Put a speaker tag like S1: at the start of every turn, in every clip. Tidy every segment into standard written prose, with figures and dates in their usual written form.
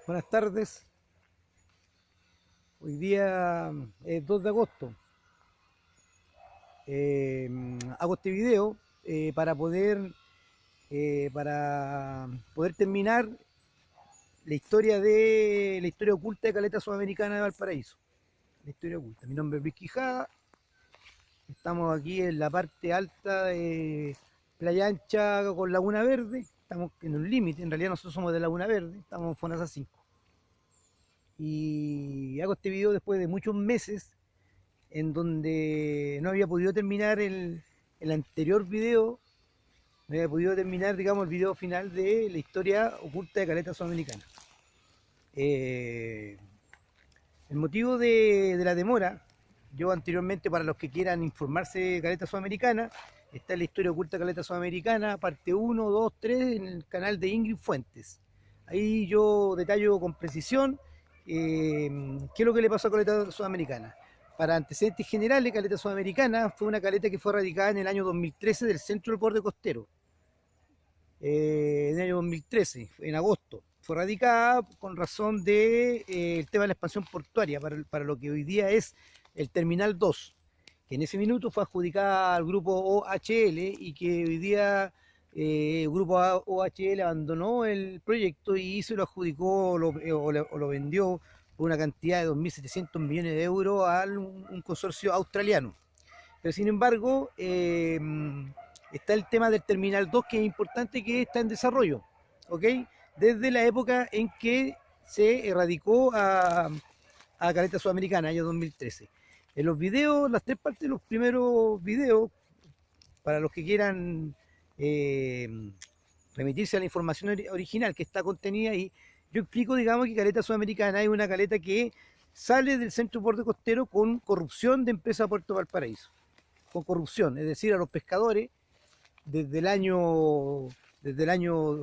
S1: Buenas tardes. Hoy día es 2 de agosto. Hago este video para poder terminar la historia oculta de Caleta Sudamericana de Valparaíso. La historia oculta. Mi nombre es Luis Quijada. Estamos aquí en la parte alta de Playa Ancha con Laguna Verde. Estamos en un límite. En realidad nosotros somos de Laguna Verde. Estamos en Fonasa 5. Y hago este video después de muchos meses en donde no había podido terminar el anterior video, no había podido terminar, digamos, el video final de la historia oculta de Caleta Sudamericana. El motivo de la demora, yo anteriormente, para los que quieran informarse de Caleta Sudamericana, está la historia oculta de Caleta Sudamericana, parte 1, 2, 3, en el canal de Ingrid Fuentes. Ahí yo detallo con precisión qué es lo que le pasó a Caleta Sudamericana. Para antecedentes generales, Caleta Sudamericana fue una caleta que fue radicada en el año 2013 del centro del borde costero. En el año 2013, en agosto, fue radicada con razón de el tema de la expansión portuaria para lo que hoy día es el Terminal 2, que en ese minuto fue adjudicada al grupo OHL y que hoy día el grupo OHL abandonó el proyecto y se lo adjudicó o lo vendió por una cantidad de 2.700 millones de euros a un consorcio australiano. Pero sin embargo, está el tema del Terminal 2, que es importante, que está en desarrollo, ¿ok? Desde la época en que se erradicó a Caleta Sudamericana, año 2013. En los videos, las tres partes de los primeros videos, para los que quieran remitirse a la información original que está contenida ahí, yo explico, digamos, que Caleta Sudamericana es una caleta que sale del centro borde costero con corrupción de empresa Puerto Valparaíso. Con corrupción, es decir, a los pescadores, desde el año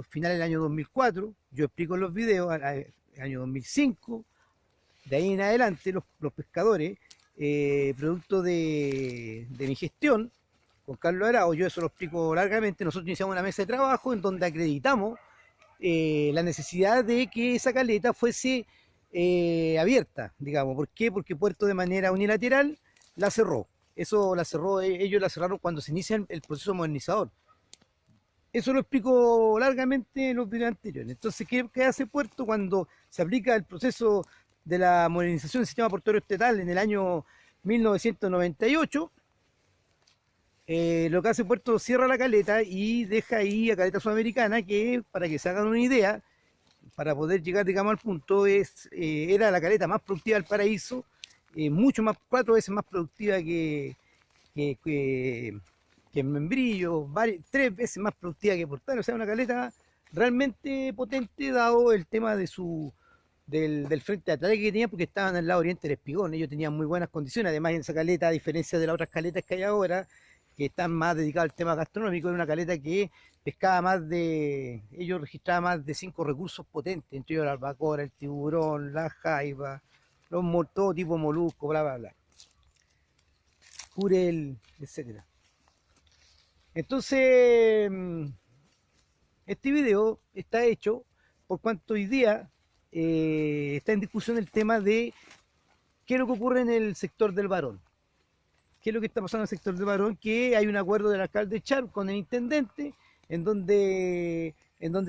S1: final del año 2004, yo explico en los videos, el año 2005, de ahí en adelante los pescadores, producto de mi gestión con Carlos Arao, yo eso lo explico largamente, nosotros iniciamos una mesa de trabajo en donde acreditamos la necesidad de que esa caleta fuese abierta, digamos. ¿Por qué? Porque Puerto de manera unilateral la cerró. Eso la cerró, ellos la cerraron cuando se inicia el proceso modernizador. Eso lo explico largamente en los videos anteriores. Entonces, ¿qué hace Puerto cuando se aplica el proceso de la modernización del sistema portuario estatal en el año 1998? Lo que hace Puerto, cierra la caleta y deja ahí a Caleta Sudamericana, que, para que se hagan una idea, para poder llegar, digamos, al punto, era la caleta más productiva del paraíso, mucho más, 4 veces más productiva que Membrillo, 3 veces más productiva que Portal. O sea, una caleta realmente potente, dado el tema del frente de ataque que tenía, porque estaban al lado oriente del Espigón. Ellos tenían muy buenas condiciones. Además, en esa caleta, a diferencia de las otras caletas que hay ahora, que están más dedicadas al tema gastronómico, era una caleta que pescaba ellos registraban más de 5 recursos potentes, entre ellos la albacora, el tiburón, la jaiba, todo tipo de molusco, bla, bla, bla, jurel, etcétera. Entonces, este video está hecho por cuanto hoy día está en discusión el tema de qué es lo que ocurre en el sector del Barón. ¿Qué es lo que está pasando en el sector del Barón? Que hay un acuerdo del alcalde Char con el intendente en donde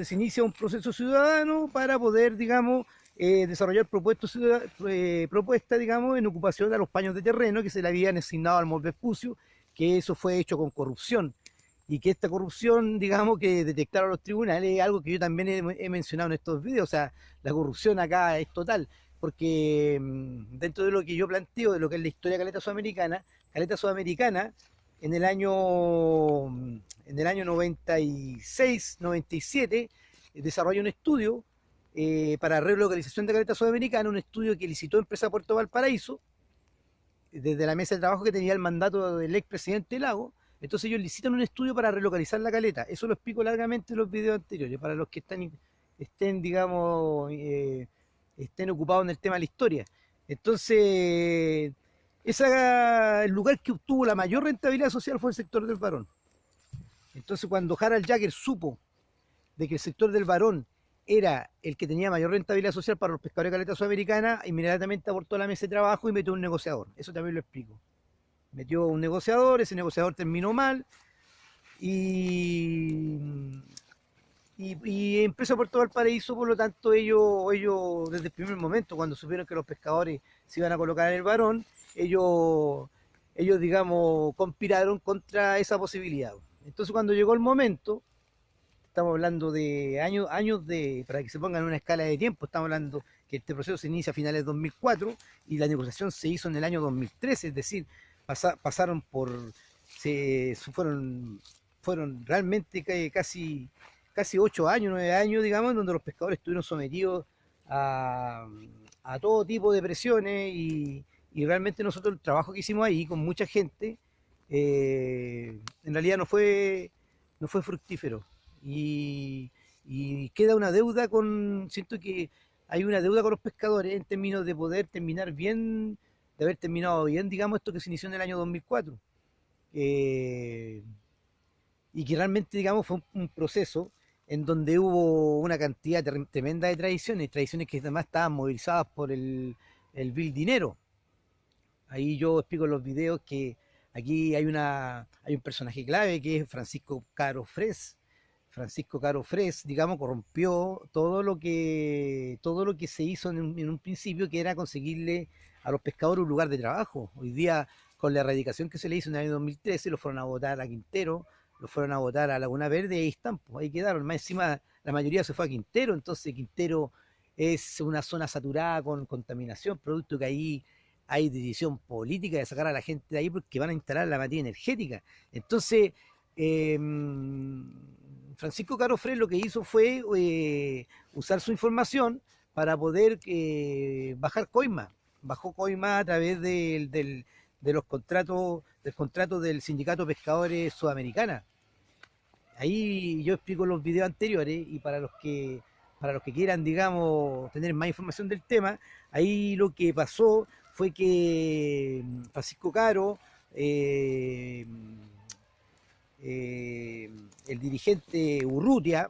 S1: se inicia un proceso ciudadano para poder, digamos, desarrollar propuestas, digamos, en ocupación de los paños de terreno que se le habían asignado al Mall Vespucio, que eso fue hecho con corrupción. Y que esta corrupción, digamos, que detectaron los tribunales, es algo que yo también he mencionado en estos videos. O sea, la corrupción acá es total, porque dentro de lo que yo planteo, de lo que es la historia de Caleta Sudamericana, en el año 96, 97, desarrolló un estudio para relocalización de Caleta Sudamericana, un estudio que licitó Empresa Puerto Valparaíso, desde la mesa de trabajo que tenía el mandato del expresidente Lago. Entonces ellos licitan un estudio para relocalizar la caleta. Eso lo explico largamente en los videos anteriores, para los que estén, digamos, estén ocupados en el tema de la historia. Entonces, el lugar que obtuvo la mayor rentabilidad social fue el sector del Barón. Entonces, cuando Harald Jager supo de que el sector del Barón era el que tenía mayor rentabilidad social para los pescadores de caleta sudamericana, inmediatamente aportó la mesa de trabajo y metió un negociador. Eso también lo explico. Metió un negociador, ese negociador terminó mal y, y Empresa Puerto Valparaíso, por lo tanto, ellos desde el primer momento, cuando supieron que los pescadores se iban a colocar en el varón, ellos digamos, conspiraron contra esa posibilidad. Entonces, cuando llegó el momento, estamos hablando de años de, para que se pongan en una escala de tiempo, estamos hablando que este proceso se inicia a finales de 2004 y la negociación se hizo en el año 2013, es decir, pasaron por, fueron realmente casi 8 años, 9 años, digamos, donde los pescadores estuvieron sometidos a todo tipo de presiones y realmente nosotros el trabajo que hicimos ahí con mucha gente, en realidad no fue fructífero. Y queda una deuda siento que hay una deuda con los pescadores en términos de poder terminar bien, de haber terminado bien, digamos, esto que se inició en el año 2004. Y que realmente, digamos, fue un proceso en donde hubo una cantidad tremenda de tradiciones que además estaban movilizadas por el vil dinero. Ahí yo explico en los videos que aquí hay un personaje clave que es Francisco Caro Fres. Francisco Caro Fres, digamos, corrompió todo lo que se hizo en un principio, que era conseguirle a los pescadores un lugar de trabajo. Hoy día, con la erradicación que se le hizo en el año 2013, los fueron a votar a Quintero, los fueron a votar a Laguna Verde y ahí están, pues ahí quedaron. Más encima, la mayoría se fue a Quintero, entonces Quintero es una zona saturada con contaminación, producto que ahí hay decisión política de sacar a la gente de ahí porque van a instalar la materia energética. Entonces, eh, Francisco Caro Fres lo que hizo fue usar su información para poder bajar coima. Bajó coima a través de los contratos, del contrato del Sindicato de Pescadores Sudamericana. Ahí yo explico en los videos anteriores y para los que quieran, digamos, tener más información del tema, ahí lo que pasó fue que Francisco Caro, eh, el dirigente Urrutia,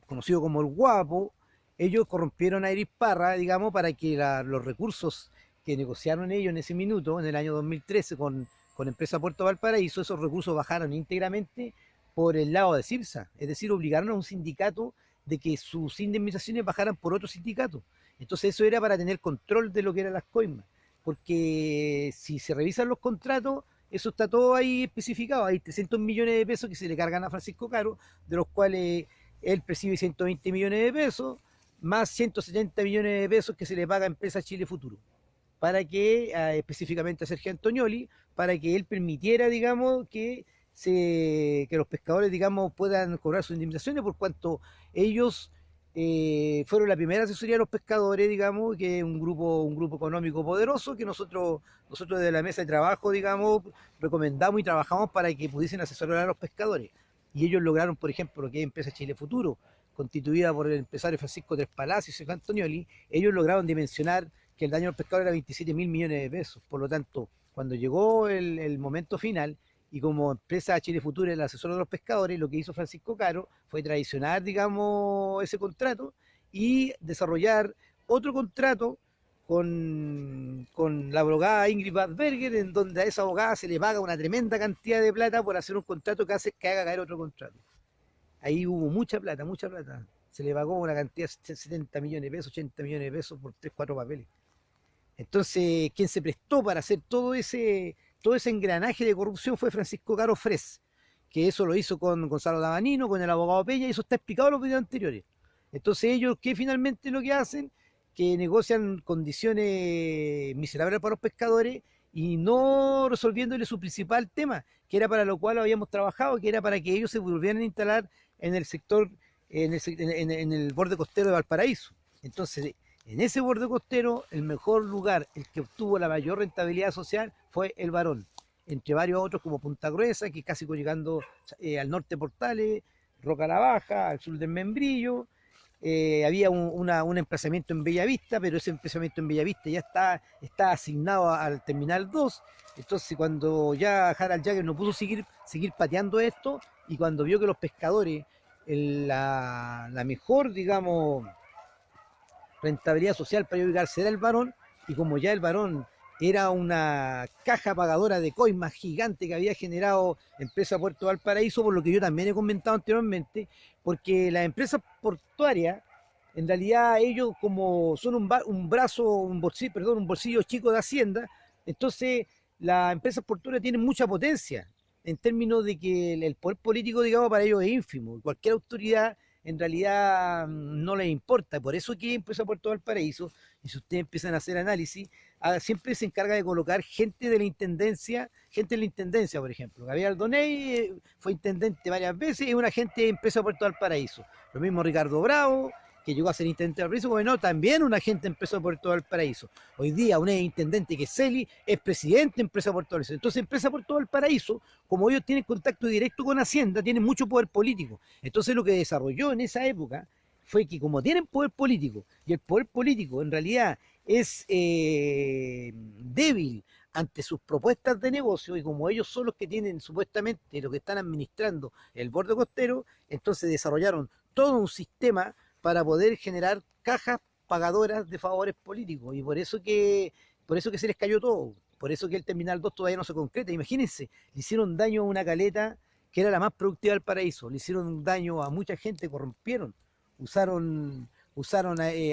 S1: conocido como el Guapo, ellos corrompieron a Iris Parra, digamos, para que los recursos que negociaron ellos en ese minuto, en el año 2013, con Empresa Puerto Valparaíso, esos recursos bajaron íntegramente por el lado de CIRSA, es decir, obligaron a un sindicato de que sus indemnizaciones bajaran por otro sindicato. Entonces eso era para tener control de lo que eran las coimas, porque si se revisan los contratos, eso está todo ahí especificado. Hay 300 millones de pesos que se le cargan a Francisco Caro, de los cuales él percibe 120 millones de pesos, más 170 millones de pesos que se le paga a Empresa Chile Futuro, para que, específicamente a Sergio Antonioli, para que él permitiera, digamos, que los pescadores, digamos, puedan cobrar sus indemnizaciones, por cuanto ellos fueron la primera asesoría de los pescadores, digamos, que es un grupo económico poderoso que nosotros desde la mesa de trabajo, digamos, recomendamos y trabajamos para que pudiesen asesorar a los pescadores. Y ellos lograron, por ejemplo, lo que es Empresa Chile Futuro, constituida por el empresario Francisco Tres Palacios y Sergio Antonioli, ellos lograron dimensionar que el daño al pescador era 27 mil millones de pesos. Por lo tanto, cuando llegó el momento final, y como Empresa Chile Futuro, el asesor de los pescadores, lo que hizo Francisco Caro fue traicionar, digamos, ese contrato y desarrollar otro contrato con la abogada Ingrid Badberger, en donde a esa abogada se le paga una tremenda cantidad de plata por hacer un contrato que haga caer otro contrato. Ahí hubo mucha plata, mucha plata. Se le pagó una cantidad de 70 millones de pesos, 80 millones de pesos por 3, 4 papeles. Entonces, quien se prestó para hacer todo ese engranaje de corrupción fue Francisco Caro Fres, que eso lo hizo con Gonzalo Davanino, con el abogado Peña, y eso está explicado en los videos anteriores. Entonces ellos, que finalmente lo que hacen, que negocian condiciones miserables para los pescadores y no resolviéndole su principal tema, que era para lo cual habíamos trabajado, que era para que ellos se volvieran a instalar en el sector, en el borde costero de Valparaíso. Entonces, en ese borde costero, el mejor lugar, el que obtuvo la mayor rentabilidad social, fue el Varón, entre varios otros como Punta Gruesa, que casi llegando al norte Portales, Roca la Baja, al sur del Membrillo. Había un emplazamiento en Bellavista, pero ese emplazamiento en Bellavista ya está asignado al Terminal 2. Entonces, cuando ya Harald Jagger no pudo seguir pateando esto, y cuando vio que los pescadores la mejor, digamos, rentabilidad social para ubicarse era el Barón, y como ya el Barón era una caja pagadora de coimas gigante que había generado Empresa Puerto Valparaíso, por lo que yo también he comentado anteriormente, porque las empresas portuarias, en realidad ellos como son un brazo, un bolsillo, perdón, un bolsillo chico de Hacienda, entonces las empresas portuarias tienen mucha potencia, en términos de que el poder político, digamos, para ellos es ínfimo. Cualquier autoridad en realidad no les importa. Por eso que Empresa Puerto Valparaíso, y si ustedes empiezan a hacer análisis, siempre se encarga de colocar gente de la intendencia, por ejemplo. Gabriel Doney fue intendente varias veces, es un agente de Empresa Puerto Valparaíso. Lo mismo Ricardo Bravo, que llegó a ser intendente de Valparaíso, bueno, también un agente de Empresa Puerto Valparaíso. Hoy día un intendente que es Celi es presidente de Empresa Puerto Valparaíso. Entonces Empresa Puerto Valparaíso, como ellos tienen contacto directo con Hacienda, tienen mucho poder político. Entonces lo que desarrolló en esa época fue que como tienen poder político, y el poder político en realidad es débil ante sus propuestas de negocio, y como ellos son los que tienen supuestamente lo que están administrando el borde costero, entonces desarrollaron todo un sistema para poder generar cajas pagadoras de favores políticos, y por eso que se les cayó todo, por eso que el Terminal 2 todavía no se concreta. Imagínense, le hicieron daño a una caleta que era la más productiva del paraíso, le hicieron daño a mucha gente, corrompieron, usaron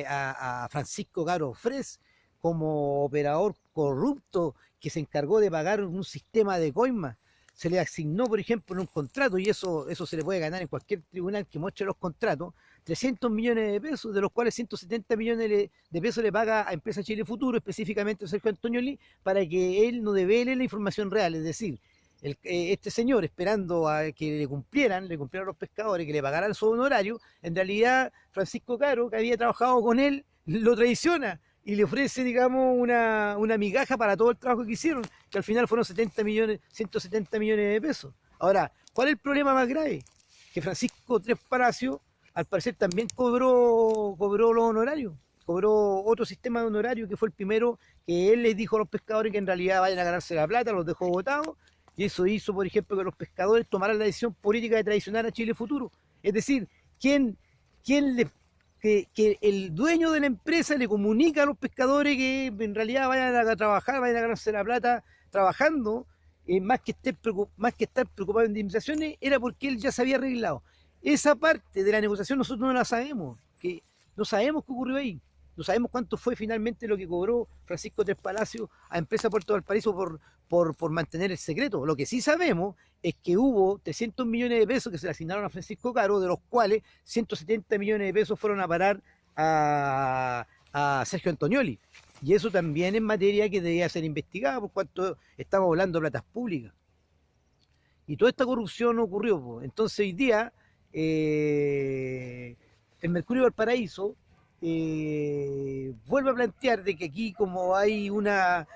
S1: a Francisco Caro Fres como operador corrupto que se encargó de pagar un sistema de coimas. Se le asignó, por ejemplo, en un contrato, y eso se le puede ganar en cualquier tribunal que muestre los contratos, 300 millones de pesos, de los cuales 170 millones de pesos le paga a Empresa Chile Futuro, específicamente a Sergio Antonioli, para que él no devele la información real. Es decir, este señor, esperando a que le cumplieran a los pescadores, que le pagaran su honorario, en realidad Francisco Caro, que había trabajado con él, lo traiciona y le ofrece, digamos, una migaja para todo el trabajo que hicieron, que al final fueron 170 millones de pesos. Ahora, ¿cuál es el problema más grave? Que Francisco Tres Palacios, al parecer, también cobró los honorarios, cobró otro sistema de honorario, que fue el primero que él les dijo a los pescadores que en realidad vayan a ganarse la plata, los dejó botados, y eso hizo, por ejemplo, que los pescadores tomaran la decisión política de traicionar a Chile Futuro. Es decir, que el dueño de la empresa le comunica a los pescadores que en realidad vayan a trabajar, vayan a ganarse la plata trabajando, más que estar preocupado en indemnizaciones, era porque él ya se había arreglado. Esa parte de la negociación nosotros no la sabemos, no sabemos qué ocurrió ahí. No sabemos cuánto fue finalmente lo que cobró Francisco Tres Palacios a Empresa Puerto Valparaíso por mantener el secreto. Lo que sí sabemos es que hubo 300 millones de pesos que se le asignaron a Francisco Caro, de los cuales 170 millones de pesos fueron a parar a Sergio Antonioli. Y eso también es materia que debía ser investigada, por cuanto estamos hablando de platas públicas. Y toda esta corrupción ocurrió, pues. Entonces hoy día el Mercurio Valparaíso vuelve a plantear de que aquí, como aquí va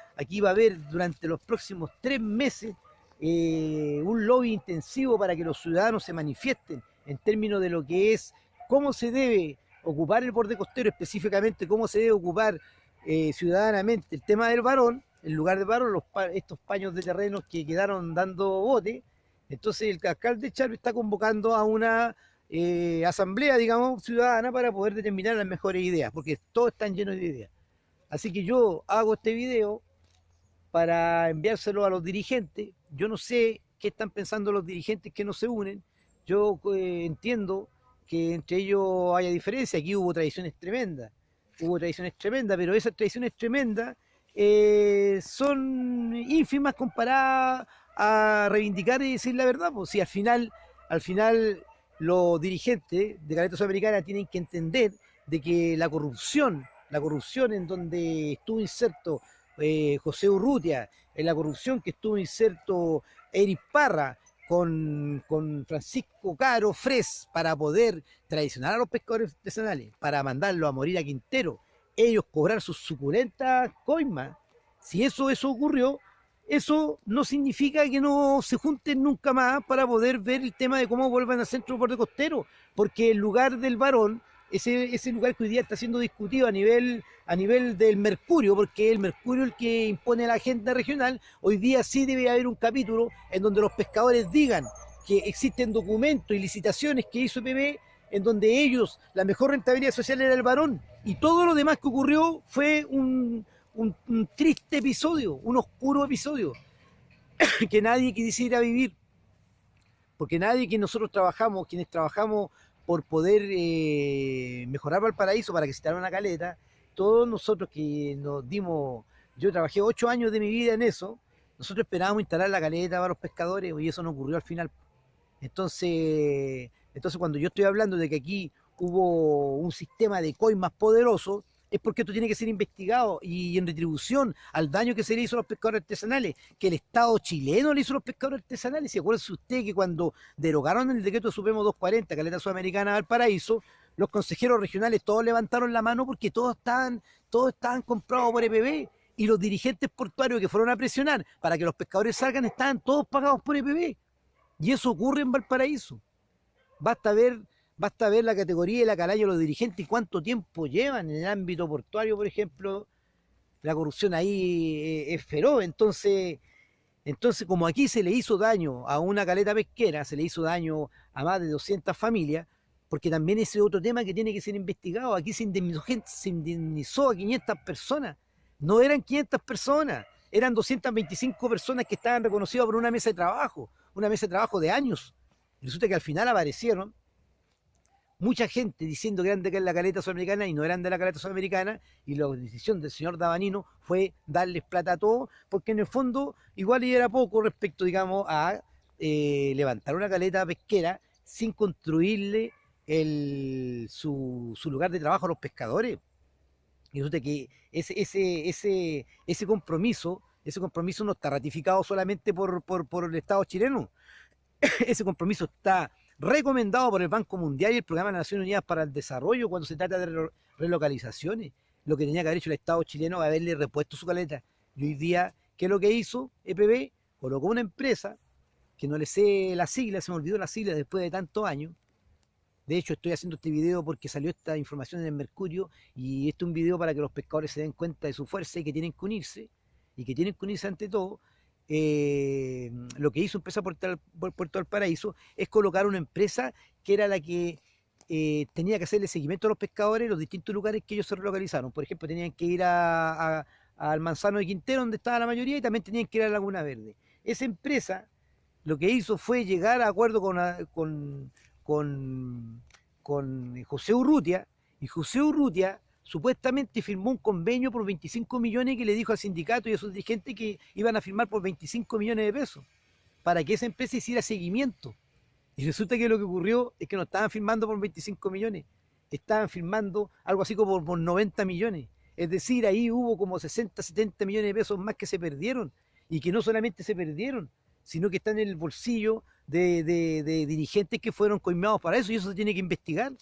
S1: a haber durante los próximos 3 meses un lobby intensivo para que los ciudadanos se manifiesten en términos de lo que es, cómo se debe ocupar el borde costero, específicamente cómo se debe ocupar ciudadanamente el tema del Barón, en lugar del Barón, estos paños de terrenos que quedaron dando bote. Entonces el alcalde Chávez está convocando a una asamblea, digamos, ciudadana, para poder determinar las mejores ideas, porque todos están llenos de ideas. Así que yo hago este video para enviárselo a los dirigentes. Yo no sé qué están pensando los dirigentes que no se unen. Yo entiendo que entre ellos haya diferencia. Aquí hubo tradiciones tremendas, pero esas tradiciones tremendas son ínfimas comparadas a reivindicar y decir la verdad. Pues si al final los dirigentes de Caleta Sudamericana tienen que entender de que la corrupción en donde estuvo inserto José Urrutia, en la corrupción que estuvo inserto Eric Parra con Francisco Caro Fres para poder traicionar a los pescadores artesanales, para mandarlos a morir a Quintero, ellos cobrar sus suculentas coimas. Si eso ocurrió, eso no significa que no se junten nunca más para poder ver el tema de cómo vuelvan al centro del borde costero, porque el lugar del Barón, ese lugar que hoy día está siendo discutido a nivel del Mercurio, porque el Mercurio es el que impone la agenda regional, hoy día sí debe haber un capítulo en donde los pescadores digan que existen documentos y licitaciones que hizo EPB en donde ellos, la mejor rentabilidad social era el varón, y todo lo demás que ocurrió fue un triste episodio, un oscuro episodio, que nadie quisiera vivir, porque nadie que nosotros trabajamos, quienes trabajamos por poder mejorar Valparaíso para que se instalara una caleta, todos nosotros que nos dimos, yo trabajé 8 años de mi vida en eso, nosotros esperábamos instalar la caleta para los pescadores y eso no ocurrió al final. Entonces cuando yo estoy hablando de que aquí hubo un sistema de COI más poderoso, es porque esto tiene que ser investigado y en retribución al daño que se le hizo a los pescadores artesanales, que el Estado chileno le hizo a los pescadores artesanales. Y acuérdese usted que cuando derogaron el decreto supremo 240, Caleta Sudamericana Valparaíso, los consejeros regionales todos levantaron la mano porque todos estaban comprados por EPB. Y los dirigentes portuarios que fueron a presionar para que los pescadores salgan estaban todos pagados por EPB. Y eso ocurre en Valparaíso. Basta ver la categoría de la calaña de los dirigentes y cuánto tiempo llevan en el ámbito portuario, por ejemplo. La corrupción ahí es feroz. Entonces, como aquí se le hizo daño a una caleta pesquera, se le hizo daño a más de 200 familias, porque también ese es otro tema que tiene que ser investigado. Aquí se indemnizó a 500 personas. No eran 500 personas, eran 225 personas que estaban reconocidas por una mesa de trabajo de años. Y resulta que al final aparecieron mucha gente diciendo que eran de la caleta sudamericana y no eran de la caleta sudamericana, y la decisión del señor Davanino fue darles plata a todos, porque en el fondo igual era poco respecto, digamos, a levantar una caleta pesquera sin construirle su lugar de trabajo a los pescadores. Y resulta que ese compromiso no está ratificado solamente por el Estado chileno. Ese compromiso está recomendado por el Banco Mundial y el Programa de las Naciones Unidas para el Desarrollo cuando se trata de relocalizaciones. Lo que tenía que haber hecho el Estado chileno es haberle repuesto su caleta. Y hoy día, ¿qué es lo que hizo EPB? Colocó una empresa, que no le sé la sigla, se me olvidó la sigla después de tantos años. De hecho, estoy haciendo este video porque salió esta información en el Mercurio, y este es un video para que los pescadores se den cuenta de su fuerza y que tienen que unirse, ante todo. Lo que hizo Empresa Puerto Valparaíso es colocar una empresa que era la que tenía que hacerle seguimiento a los pescadores en los distintos lugares que ellos se relocalizaron. Por ejemplo, tenían que ir al Manzano de Quintero, donde estaba la mayoría, y también tenían que ir a Laguna Verde. Esa empresa lo que hizo fue llegar a acuerdo con José Urrutia, y José Urrutia supuestamente firmó un convenio por 25 millones que le dijo al sindicato y a sus dirigentes que iban a firmar por 25 millones de pesos para que esa empresa hiciera seguimiento. Y resulta que lo que ocurrió es que no estaban firmando por 25 millones, estaban firmando algo así como por 90 millones. Es decir, ahí hubo como 60, 70 millones de pesos más que se perdieron, y que no solamente se perdieron, sino que están en el bolsillo de dirigentes que fueron coimeados para eso, y eso se tiene que investigar.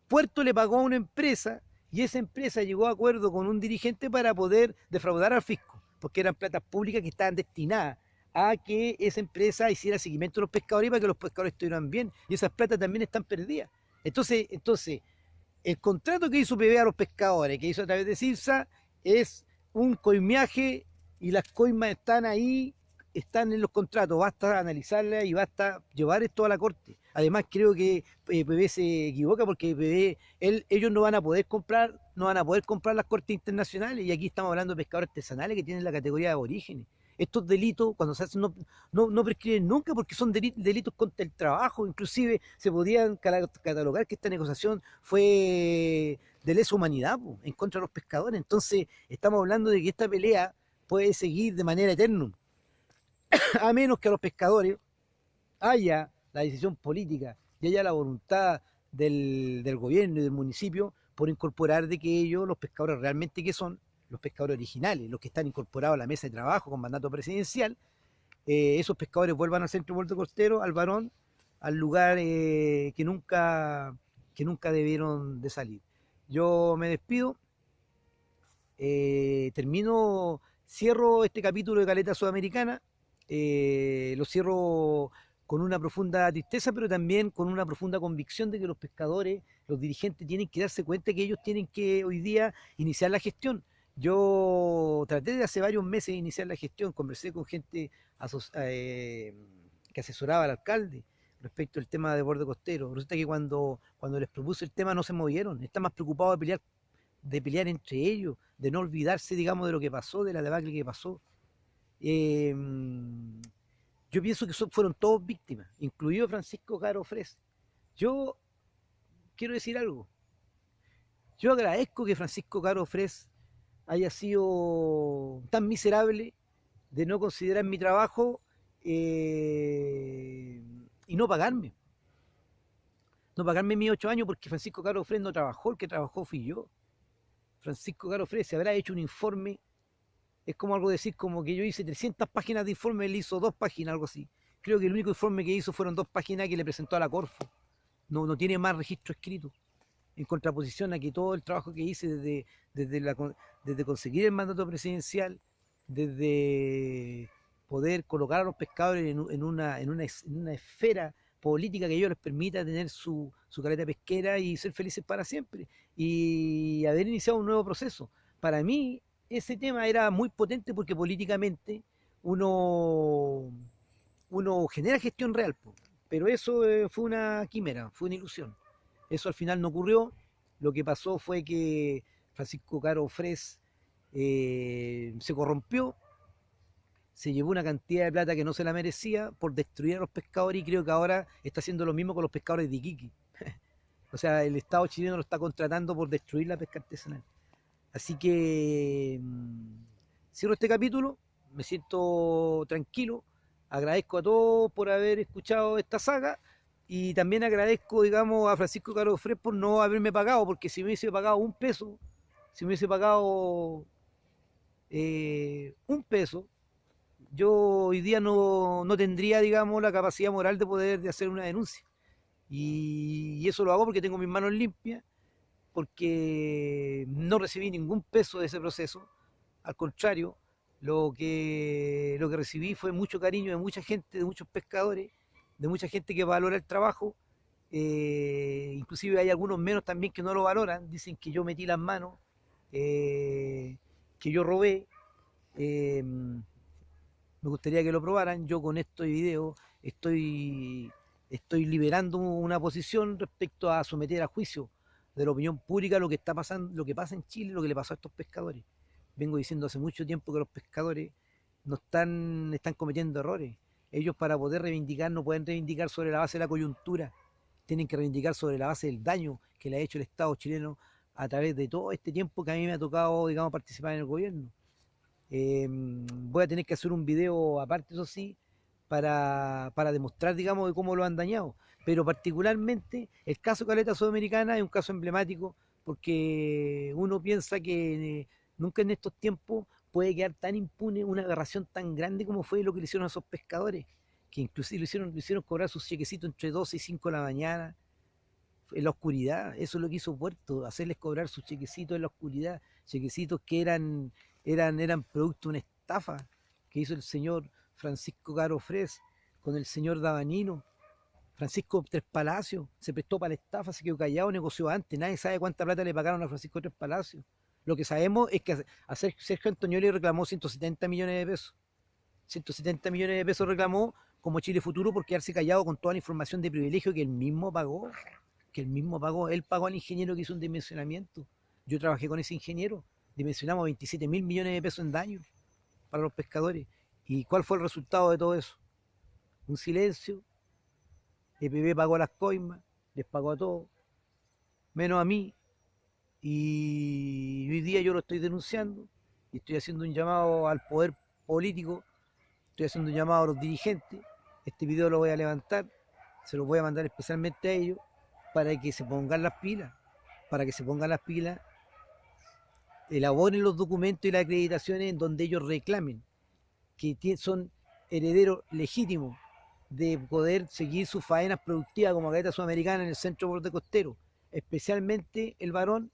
S1: Puerto le pagó a una empresa y esa empresa llegó a acuerdo con un dirigente para poder defraudar al fisco, porque eran platas públicas que estaban destinadas a que esa empresa hiciera seguimiento a los pescadores para que los pescadores estuvieran bien, y esas platas también están perdidas. Entonces el contrato que hizo PB a los pescadores, que hizo a través de CIRSA, es un coimeaje, y las coimas están ahí, están en los contratos, basta analizarlas y basta llevar esto a la corte. Además, creo que PB se equivoca, porque PB, ellos no van a poder comprar las cortes internacionales, y aquí estamos hablando de pescadores artesanales que tienen la categoría de aborígenes. Estos delitos, cuando se hacen, no prescriben nunca, porque son delitos contra el trabajo. Inclusive se podían catalogar que esta negociación fue de lesa humanidad, en contra de los pescadores. Entonces estamos hablando de que esta pelea puede seguir de manera eterna, a menos que a los pescadores haya la decisión política y haya la voluntad del gobierno y del municipio por incorporar de que ellos, los pescadores realmente que son, los pescadores originales, los que están incorporados a la mesa de trabajo con mandato presidencial, esos pescadores vuelvan al centro Puerto Costero, al varón, al lugar que nunca debieron de salir. Yo me despido, cierro este capítulo de Caleta Sudamericana, lo cierro con una profunda tristeza, pero también con una profunda convicción de que los pescadores, los dirigentes, tienen que darse cuenta que ellos tienen que hoy día iniciar la gestión. Yo traté de hace varios meses iniciar la gestión, conversé con gente que asesoraba al alcalde respecto al tema de borde costero. Resulta que cuando les propuse el tema no se movieron, están más preocupados de pelear entre ellos, de no olvidarse, digamos, de lo que pasó, de la debacle que pasó. Eh, yo pienso que fueron todos víctimas, incluido Francisco Caro Fres. Yo quiero decir algo. Yo agradezco que Francisco Caro Fres haya sido tan miserable de no considerar mi trabajo y no pagarme. No pagarme mis 8 años porque Francisco Caro Fres no trabajó, el que trabajó fui yo. Francisco Caro Fres se habrá hecho un informe, es como algo decir como que yo hice 300 páginas de informe, él hizo 2 páginas, algo así. Creo que el único informe que hizo fueron 2 páginas que le presentó a la Corfo. No tiene más registro escrito, en contraposición a que todo el trabajo que hice desde conseguir el mandato presidencial, desde poder colocar a los pescadores en una esfera política que ellos les permita tener su caleta pesquera y ser felices para siempre, y haber iniciado un nuevo proceso. Para mí ese tema era muy potente porque políticamente uno genera gestión real, pero eso fue una quimera, fue una ilusión. Eso al final no ocurrió. Lo que pasó fue que Francisco Caro Fres se corrompió, se llevó una cantidad de plata que no se la merecía por destruir a los pescadores, y creo que ahora está haciendo lo mismo con los pescadores de Iquique. O sea, el Estado chileno lo está contratando por destruir la pesca artesanal. Así que cierro este capítulo, me siento tranquilo, agradezco a todos por haber escuchado esta saga, y también agradezco, digamos, a Francisco Caro Fres por no haberme pagado, porque si me hubiese pagado un peso, si me hubiese pagado un peso, yo hoy día no tendría, digamos, la capacidad moral de hacer una denuncia. Y eso lo hago porque tengo mis manos limpias, porque no recibí ningún peso de ese proceso. Al contrario, lo que recibí fue mucho cariño de mucha gente, de muchos pescadores, de mucha gente que valora el trabajo. Inclusive hay algunos menos también que no lo valoran, dicen que yo metí las manos, que yo robé. Me gustaría que lo probaran. Yo con este video estoy liberando una posición respecto a someter a juicio de la opinión pública lo que está pasando, lo que pasa en Chile, lo que le pasó a estos pescadores. Vengo diciendo hace mucho tiempo que los pescadores no están cometiendo errores. Ellos, para poder reivindicar, no pueden reivindicar sobre la base de la coyuntura, tienen que reivindicar sobre la base del daño que le ha hecho el Estado chileno a través de todo este tiempo que a mí me ha tocado, digamos, participar en el gobierno. Voy a tener que hacer un video aparte, eso sí, para demostrar, digamos, de cómo lo han dañado. Pero particularmente el caso Caleta Sudamericana es un caso emblemático, porque uno piensa que nunca en estos tiempos puede quedar tan impune una aberración tan grande como fue lo que le hicieron a esos pescadores, que inclusive le hicieron cobrar sus chequecitos entre 12 y 5 de la mañana, en la oscuridad. Eso es lo que hizo Puerto, hacerles cobrar sus chequecitos en la oscuridad, chequecitos que eran producto de una estafa que hizo el señor Francisco Caro Fres con el señor Davanino. Francisco Tres Palacios se prestó para la estafa, se quedó callado, negoció antes, nadie sabe cuánta plata le pagaron a Francisco Tres Palacios. Lo que sabemos es que a Sergio Antonioli reclamó 170 millones de pesos. 170 millones de pesos reclamó como Chile Futuro por quedarse callado con toda la información de privilegio que él mismo pagó. Él pagó al ingeniero que hizo un dimensionamiento. Yo trabajé con ese ingeniero, dimensionamos 27.000 millones de pesos en daño para los pescadores. ¿Y cuál fue el resultado de todo eso? Un silencio. EPB pagó a las coimas, les pagó a todos, menos a mí. Y hoy día yo lo estoy denunciando y estoy haciendo un llamado al poder político, estoy haciendo un llamado a los dirigentes. Este video lo voy a levantar, se lo voy a mandar especialmente a ellos para que se pongan las pilas, elaboren los documentos y las acreditaciones en donde ellos reclamen que son herederos legítimos de poder seguir sus faenas productivas como Caleta Sudamericana en el centro borde costero, especialmente el Barón,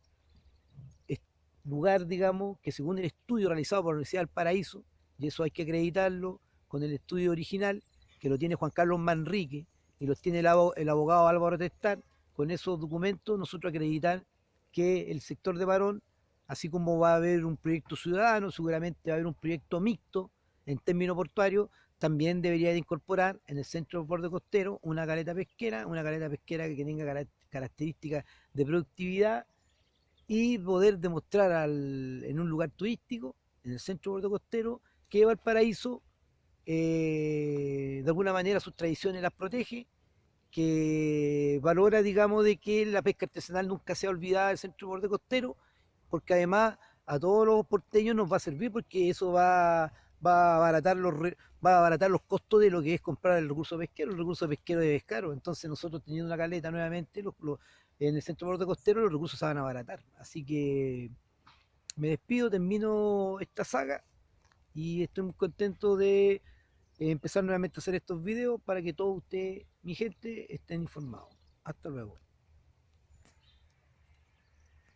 S1: lugar, digamos, que según el estudio realizado por la Universidad del Paraíso, y eso hay que acreditarlo con el estudio original, que lo tiene Juan Carlos Manrique y los tiene el abogado Álvaro Testar, con esos documentos nosotros acreditar que el sector de Barón, así como va a haber un proyecto ciudadano, seguramente va a haber un proyecto mixto en términos portuarios, también debería de incorporar en el centro del borde costero una caleta pesquera que tenga características de productividad y poder demostrar en un lugar turístico, en el centro del borde costero, que Valparaíso de alguna manera sus tradiciones las protege, que valora, digamos, de que la pesca artesanal nunca sea olvidada del centro del borde costero, porque además a todos los porteños nos va a servir porque eso va a abaratar va a abaratar los costos de lo que es comprar el recurso pesquero es caro, entonces nosotros teniendo una caleta nuevamente en el centro del borde costero los recursos se van a abaratar, así que me despido, termino esta saga y estoy muy contento de empezar nuevamente a hacer estos videos para que todos ustedes, mi gente, estén informados. Hasta luego.